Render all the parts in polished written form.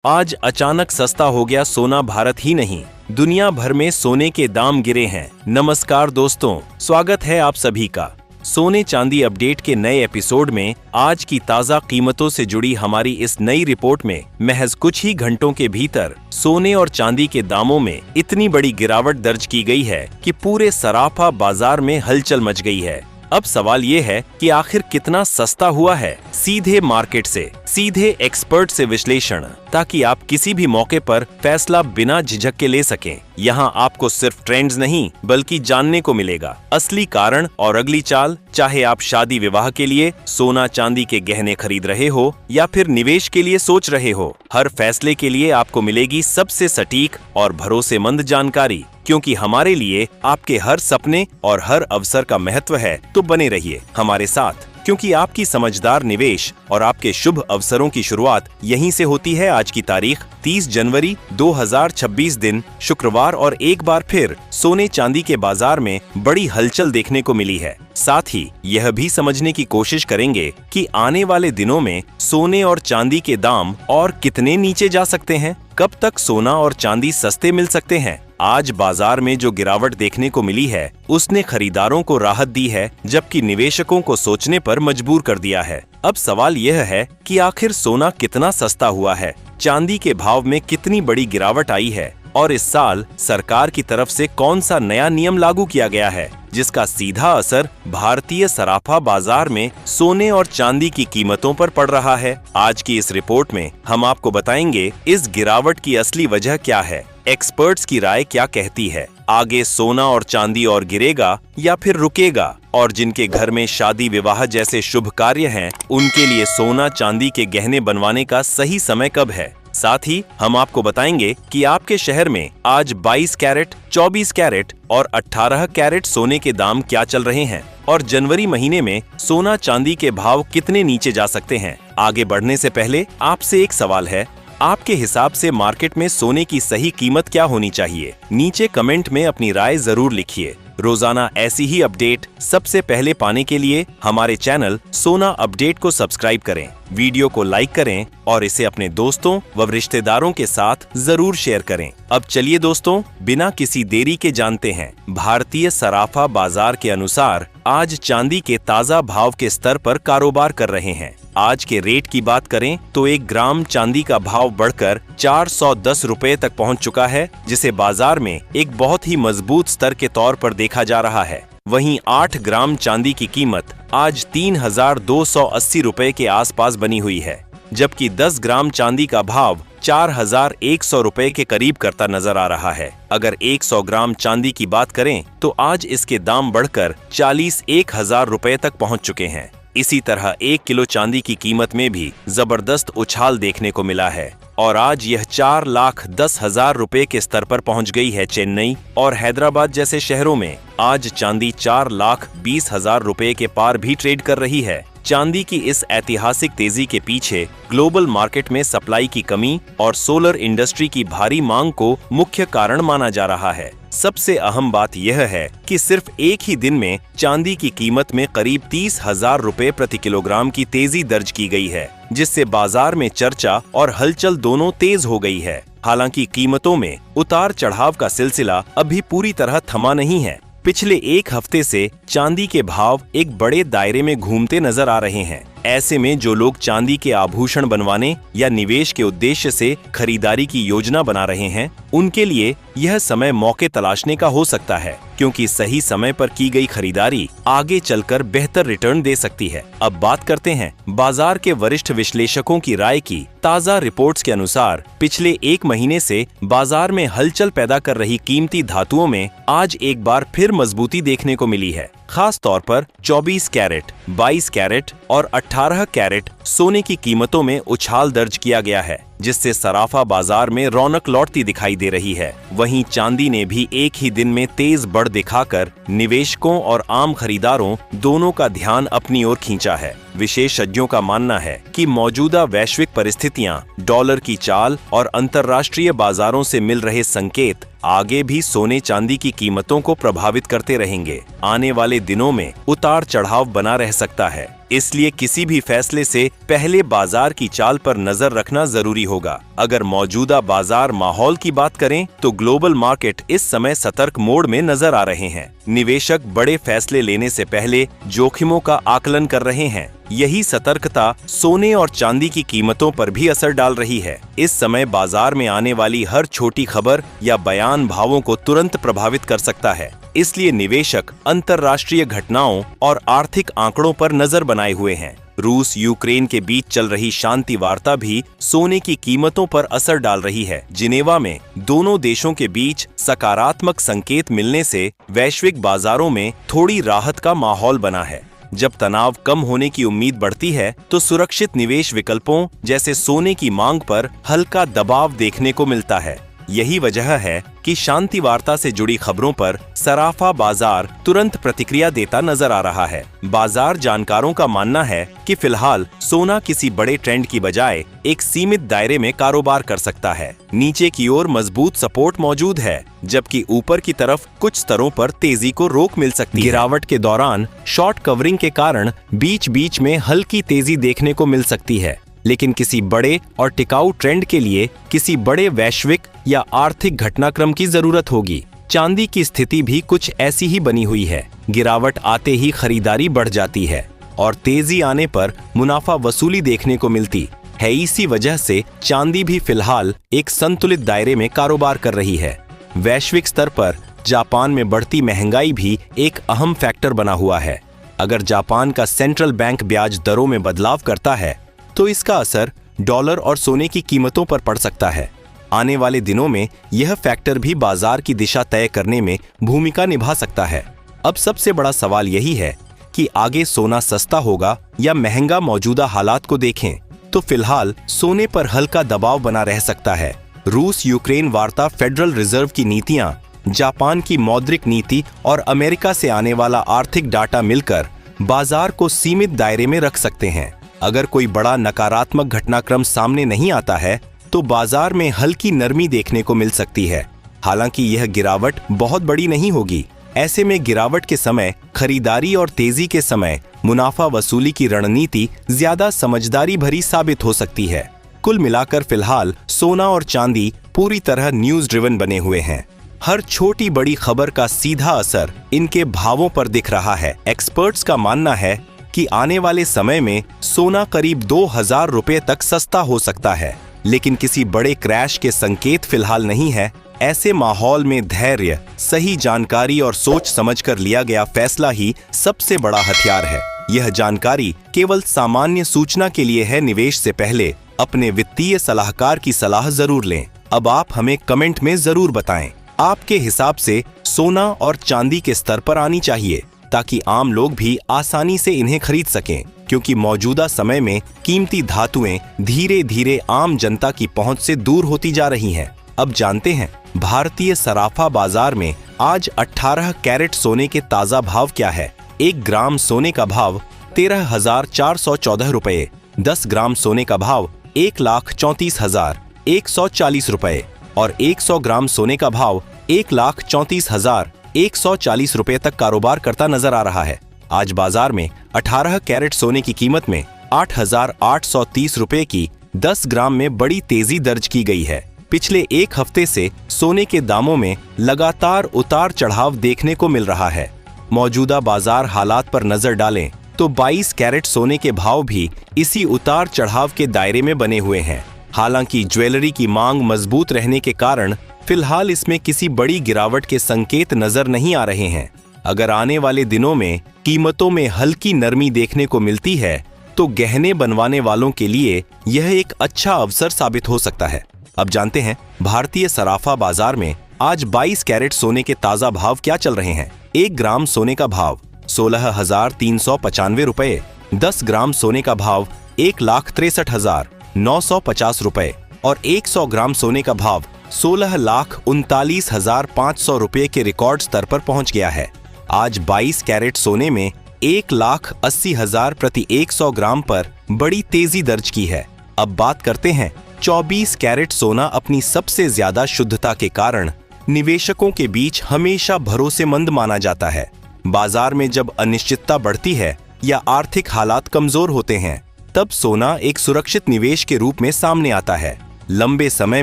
आज अचानक सस्ता हो गया सोना। भारत ही नहीं, दुनिया भर में सोने के दाम गिरे हैं। नमस्कार दोस्तों, स्वागत है आप सभी का सोने चांदी अपडेट के नए एपिसोड में। आज की ताज़ा कीमतों से जुड़ी हमारी इस नई रिपोर्ट में महज कुछ ही घंटों के भीतर सोने और चांदी के दामों में इतनी बड़ी गिरावट दर्ज की गई है कि पूरे सराफा बाजार में हलचल मच गई है। अब सवाल ये है कि आखिर कितना सस्ता हुआ है। सीधे मार्केट से, सीधे एक्सपर्ट से विश्लेषण, ताकि आप किसी भी मौके पर फैसला बिना झिझक के ले सकें। यहाँ आपको सिर्फ ट्रेंड्स नहीं बल्कि जानने को मिलेगा असली कारण और अगली चाल। चाहे आप शादी विवाह के लिए सोना चांदी के गहने खरीद रहे हो या फिर निवेश के लिए सोच रहे हो, हर फैसले के लिए आपको मिलेगी सबसे सटीक और भरोसेमंद जानकारी। क्योंकि हमारे लिए आपके हर सपने और हर अवसर का महत्व है, तो बने रहिए हमारे साथ, क्योंकि आपकी समझदार निवेश और आपके शुभ अवसरों की शुरुआत यहीं से होती है। आज की तारीख 30 जनवरी 2026 दिन शुक्रवार, और एक बार फिर सोने चांदी के बाजार में बड़ी हलचल देखने को मिली है। साथ ही यह भी समझने की कोशिश करेंगे कि आने वाले दिनों में सोने और चांदी के दाम और कितने नीचे जा सकते हैं, कब तक सोना और चांदी सस्ते मिल सकते हैं। आज बाजार में जो गिरावट देखने को मिली है उसने खरीदारों को राहत दी है, जबकि निवेशकों को सोचने पर मजबूर कर दिया है। अब सवाल यह है कि आखिर सोना कितना सस्ता हुआ है, चांदी के भाव में कितनी बड़ी गिरावट आई है, और इस साल सरकार की तरफ से कौन सा नया नियम लागू किया गया है जिसका सीधा असर भारतीय सराफा बाजार में सोने और चांदी की कीमतों पर पड़ रहा है। आज की इस रिपोर्ट में हम आपको बताएंगे इस गिरावट की असली वजह क्या है, एक्सपर्ट्स की राय क्या कहती है, आगे सोना और चांदी और गिरेगा या फिर रुकेगा, और जिनके घर में शादी विवाह जैसे शुभ कार्य हैं उनके लिए सोना चांदी के गहने बनवाने का सही समय कब है। साथ ही हम आपको बताएंगे कि आपके शहर में आज 22 कैरेट, 24 कैरेट और 18 कैरेट सोने के दाम क्या चल रहे हैं, और जनवरी महीने में सोना चांदी के भाव कितने नीचे जा सकते हैं। आगे बढ़ने से पहले आपसे एक सवाल है, आपके हिसाब से मार्केट में सोने की सही कीमत क्या होनी चाहिए? नीचे कमेंट में अपनी राय जरूर लिखिए। रोजाना ऐसी ही अपडेट सबसे पहले पाने के लिए हमारे चैनल सोना अपडेट को सब्सक्राइब करें, वीडियो को लाइक करें और इसे अपने दोस्तों व रिश्तेदारों के साथ जरूर शेयर करें। अब चलिए दोस्तों, बिना किसी देरी के जानते हैं भारतीय सराफा बाजार के अनुसार आज चांदी के ताजा भाव के स्तर पर कारोबार कर रहे हैं। आज के रेट की बात करें तो 1 ग्राम चांदी का भाव बढ़कर 410 रुपए तक पहुंच चुका है, जिसे बाजार में एक बहुत ही मजबूत स्तर के तौर पर देखा जा रहा है। वहीं 8 ग्राम चांदी की कीमत आज 3280 रुपए के आसपास बनी हुई है, जबकि 10 ग्राम चांदी का भाव 4100 रुपए के करीब करता नजर आ रहा है। अगर 100 ग्राम चांदी की बात करें तो आज इसके दाम बढ़कर 41,000 रुपए तक पहुंच चुके हैं। इसी तरह 1 किलो चांदी की कीमत में भी जबरदस्त उछाल देखने को मिला है, और आज यह 4,10,000 रुपए के स्तर पर पहुंच गई है। चेन्नई और हैदराबाद जैसे शहरों में आज चांदी 4,20,000 रुपए के पार भी ट्रेड कर रही है। चांदी की इस ऐतिहासिक तेजी के पीछे ग्लोबल मार्केट में सप्लाई की कमी और सोलर इंडस्ट्री की भारी मांग को मुख्य कारण माना जा रहा है। सबसे अहम बात यह है कि सिर्फ एक ही दिन में चांदी की कीमत में करीब 30,000 रुपए प्रति किलोग्राम की तेजी दर्ज की गई है, जिससे बाजार में चर्चा और हलचल दोनों तेज हो गई है। हालांकि कीमतों में उतार चढ़ाव का सिलसिला अभी पूरी तरह थमा नहीं है। पिछले एक हफ्ते से चांदी के भाव एक बड़े दायरे में घूमते नजर आ रहे हैं। ऐसे में जो लोग चांदी के आभूषण बनवाने या निवेश के उद्देश्य से खरीदारी की योजना बना रहे हैं, उनके लिए यह समय मौके तलाशने का हो सकता है, क्योंकि सही समय पर की गई खरीदारी आगे चलकर बेहतर रिटर्न दे सकती है। अब बात करते हैं बाजार के वरिष्ठ विश्लेषकों की राय की। ताजा रिपोर्ट्स के अनुसार पिछले एक महीने से बाजार में हलचल पैदा कर रही कीमती धातुओं में आज एक बार फिर मजबूती देखने को मिली है। खास तौर पर 24 कैरेट, 22 कैरेट और 18 कैरेट सोने की कीमतों में उछाल दर्ज किया गया है, जिससे सराफा बाजार में रौनक लौटती दिखाई दे रही है। वहीं चांदी ने भी एक ही दिन में तेज बढ़ दिखाकर निवेशकों और आम खरीदारों दोनों का ध्यान अपनी ओर खींचा है। विशेषज्ञों का मानना है कि मौजूदा वैश्विक परिस्थितियां, डॉलर की चाल और अंतर्राष्ट्रीय बाजारों से मिल रहे संकेत आगे भी सोने चांदी की कीमतों को प्रभावित करते रहेंगे। आने वाले दिनों में उतार चढ़ाव बना रह सकता है। इसलिए किसी भी फैसले से पहले बाजार की चाल पर नजर रखना जरूरी होगा। अगर मौजूदा बाजार माहौल की बात करें तो ग्लोबल मार्केट इस समय सतर्क मोड में नजर आ रहे हैं। निवेशक बड़े फैसले लेने से पहले जोखिमों का आकलन कर रहे हैं। यही सतर्कता सोने और चांदी की कीमतों पर भी असर डाल रही है। इस समय बाजार में आने वाली हर छोटी खबर या बयान भावों को तुरंत प्रभावित कर सकता है। इसलिए निवेशक अंतर्राष्ट्रीय घटनाओं और आर्थिक आंकड़ों पर नजर बनाए हुए हैं। रूस यूक्रेन के बीच चल रही शांति वार्ता भी सोने की कीमतों पर असर डाल रही है। जिनेवा में दोनों देशों के बीच सकारात्मक संकेत मिलने से वैश्विक बाजारों में थोड़ी राहत का माहौल बना है। जब तनाव कम होने की उम्मीद बढ़ती है तो सुरक्षित निवेश विकल्पों जैसे सोने की मांग पर हल्का दबाव देखने को मिलता है। यही वजह है कि शांति वार्ता से जुड़ी खबरों पर सराफा बाजार तुरंत प्रतिक्रिया देता नजर आ रहा है। बाजार जानकारों का मानना है कि फिलहाल सोना किसी बड़े ट्रेंड की बजाय एक सीमित दायरे में कारोबार कर सकता है। नीचे की ओर मजबूत सपोर्ट मौजूद है, जबकि ऊपर की तरफ कुछ स्तरों पर तेजी को रोक मिल सकती है। गिरावट के दौरान शॉर्ट कवरिंग के कारण बीच बीच में हल्की तेजी देखने को मिल सकती है, लेकिन किसी बड़े और टिकाऊ ट्रेंड के लिए किसी बड़े वैश्विक या आर्थिक घटनाक्रम की जरूरत होगी। चांदी की स्थिति भी कुछ ऐसी ही बनी हुई है। गिरावट आते ही खरीदारी बढ़ जाती है और तेजी आने पर मुनाफा वसूली देखने को मिलती है। इसी वजह से चांदी भी फिलहाल एक संतुलित दायरे में कारोबार कर रही है। वैश्विक स्तर पर जापान में बढ़ती महंगाई भी एक अहम फैक्टर बना हुआ है। अगर जापान का सेंट्रल बैंक ब्याज दरों में बदलाव करता है तो इसका असर डॉलर और सोने की कीमतों पर पड़ सकता है। आने वाले दिनों में यह फैक्टर भी बाजार की दिशा तय करने में भूमिका निभा सकता है। अब सबसे बड़ा सवाल यही है कि आगे सोना सस्ता होगा या महंगा। मौजूदा हालात को देखें तो फिलहाल सोने पर हल्का दबाव बना रह सकता है। रूस यूक्रेन वार्ता, फेडरल रिजर्व की नीतियां, जापान की मौद्रिक नीति और अमेरिका से आने वाला आर्थिक डाटा मिलकर बाजार को सीमित दायरे में रख सकते हैं। अगर कोई बड़ा नकारात्मक घटनाक्रम सामने नहीं आता है तो बाजार में हल्की नरमी देखने को मिल सकती है। हालांकि यह गिरावट बहुत बड़ी नहीं होगी। ऐसे में गिरावट के समय खरीदारी और तेजी के समय मुनाफा वसूली की रणनीति ज्यादा समझदारी भरी साबित हो सकती है। कुल मिलाकर फिलहाल सोना और चांदी पूरी तरह न्यूज ड्रिवन बने हुए हैं। हर छोटी बड़ी खबर का सीधा असर इनके भावों पर दिख रहा है। एक्सपर्ट्स का मानना है कि आने वाले समय में सोना करीब 2000 रुपए तक सस्ता हो सकता है, लेकिन किसी बड़े क्रैश के संकेत फिलहाल नहीं है। ऐसे माहौल में धैर्य, सही जानकारी और सोच समझकर लिया गया फैसला ही सबसे बड़ा हथियार है। यह जानकारी केवल सामान्य सूचना के लिए है। निवेश से पहले अपने वित्तीय सलाहकार की सलाह जरूर लें। अब आप हमें कमेंट में जरूर बताएं, आपके हिसाब से सोना और चांदी के स्तर पर आनी चाहिए, ताकि आम लोग भी आसानी से इन्हें खरीद सकें, क्योंकि मौजूदा समय में कीमती धातुएं धीरे धीरे आम जनता की पहुंच से दूर होती जा रही हैं। अब जानते हैं भारतीय सराफा बाजार में आज 18 कैरेट सोने के ताजा भाव क्या है। 1 ग्राम सोने का भाव 13,414 रुपए, 10 ग्राम सोने का भाव 1,34,140 रुपए और 100 ग्राम सोने का भाव 1,34,140 रुपए तक कारोबार करता नजर आ रहा है। आज बाजार में 18 कैरेट सोने की कीमत में 8,830 रुपए की 10 ग्राम में बड़ी तेजी दर्ज की गई है। पिछले एक हफ्ते से सोने के दामों में लगातार उतार चढ़ाव देखने को मिल रहा है। मौजूदा बाजार हालात पर नजर डालें तो 22 कैरेट सोने के भाव भी इसी उतार चढ़ाव के दायरे में बने हुए हैं। हालांकि ज्वेलरी की मांग मजबूत रहने के कारण फिलहाल इसमें किसी बड़ी गिरावट के संकेत नजर नहीं आ रहे हैं। अगर आने वाले दिनों में कीमतों में हल्की नरमी देखने को मिलती है तो गहने बनवाने वालों के लिए यह एक अच्छा अवसर साबित हो सकता है। अब जानते हैं भारतीय सराफा बाजार में आज 22 कैरेट सोने के ताजा भाव क्या चल रहे हैं। 1 ग्राम सोने का भाव 16,395 रुपए, 10 ग्राम सोने का भाव 1,63,950 रुपए और 100 ग्राम सोने का भाव 16,39,500 रुपए के रिकॉर्ड स्तर पर पहुंच गया है। आज 22 कैरेट सोने में 1,80,000 प्रति 100 ग्राम पर बड़ी तेजी दर्ज की है। अब बात करते हैं 24 कैरेट सोना। अपनी सबसे ज्यादा शुद्धता के कारण निवेशकों के बीच हमेशा भरोसेमंद माना जाता है। बाजार में जब अनिश्चितता बढ़ती है या आर्थिक हालात कमजोर होते हैं, तब सोना एक सुरक्षित निवेश के रूप में सामने आता है। लंबे समय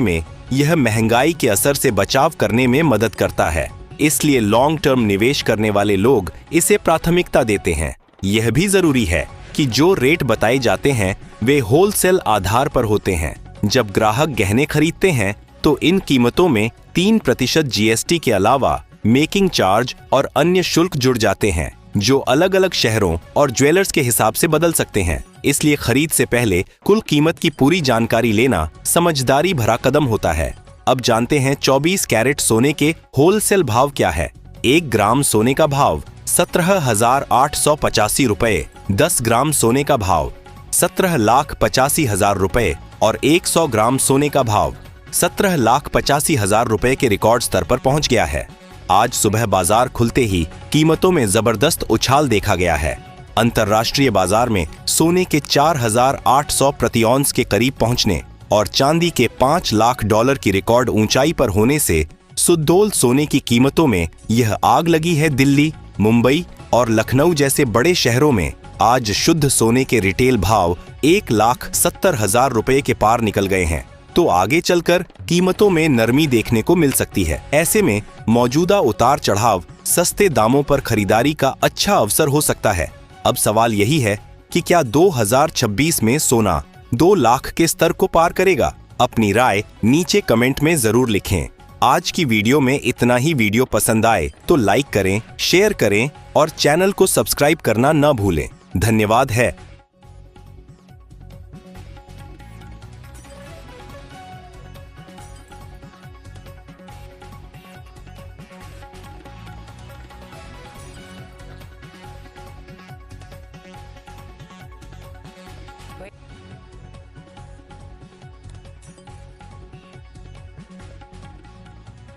में यह महंगाई के असर से बचाव करने में मदद करता है, इसलिए लॉन्ग टर्म निवेश करने वाले लोग इसे प्राथमिकता देते हैं। यह भी जरूरी है कि जो रेट बताए जाते हैं वे होलसेल आधार पर होते हैं। जब ग्राहक गहने खरीदते हैं तो इन कीमतों में 3% GST के अलावा मेकिंग चार्ज और अन्य शुल्क जुड़ जाते हैं, जो अलग अलग शहरों और ज्वेलर्स के हिसाब से बदल सकते हैं। इसलिए खरीद से पहले कुल कीमत की पूरी जानकारी लेना समझदारी भरा कदम होता है। अब जानते हैं 24 कैरेट सोने के होलसेल भाव क्या है। 1 ग्राम सोने का भाव 17,885 रुपए, 10 ग्राम सोने का भाव 17,85,000 रुपए और 100 ग्राम सोने का भाव 17,85,000 रुपए के रिकॉर्ड स्तर पर पहुंच गया है। आज सुबह बाजार खुलते ही कीमतों में जबरदस्त उछाल देखा गया है। अंतर्राष्ट्रीय बाजार में सोने के 4,800 प्रति औंस के करीब पहुंचने और चांदी के $5 लाख की रिकॉर्ड ऊंचाई पर होने से सुद्दोल सोने की कीमतों में यह आग लगी है। दिल्ली, मुंबई और लखनऊ जैसे बड़े शहरों में आज शुद्ध सोने के रिटेल भाव 1,70,000 रुपए के पार निकल गए हैं, तो आगे चलकर कीमतों में नरमी देखने को मिल सकती है। ऐसे में मौजूदा उतार चढ़ाव सस्ते दामों पर खरीदारी का अच्छा अवसर हो सकता है। अब सवाल यही है कि क्या 2026 में सोना 2 लाख के स्तर को पार करेगा? अपनी राय नीचे कमेंट में जरूर लिखें। आज की वीडियो में इतना ही। वीडियो पसंद आए तो लाइक करें, शेयर करें और चैनल को सब्सक्राइब करना न भूलें। धन्यवाद है।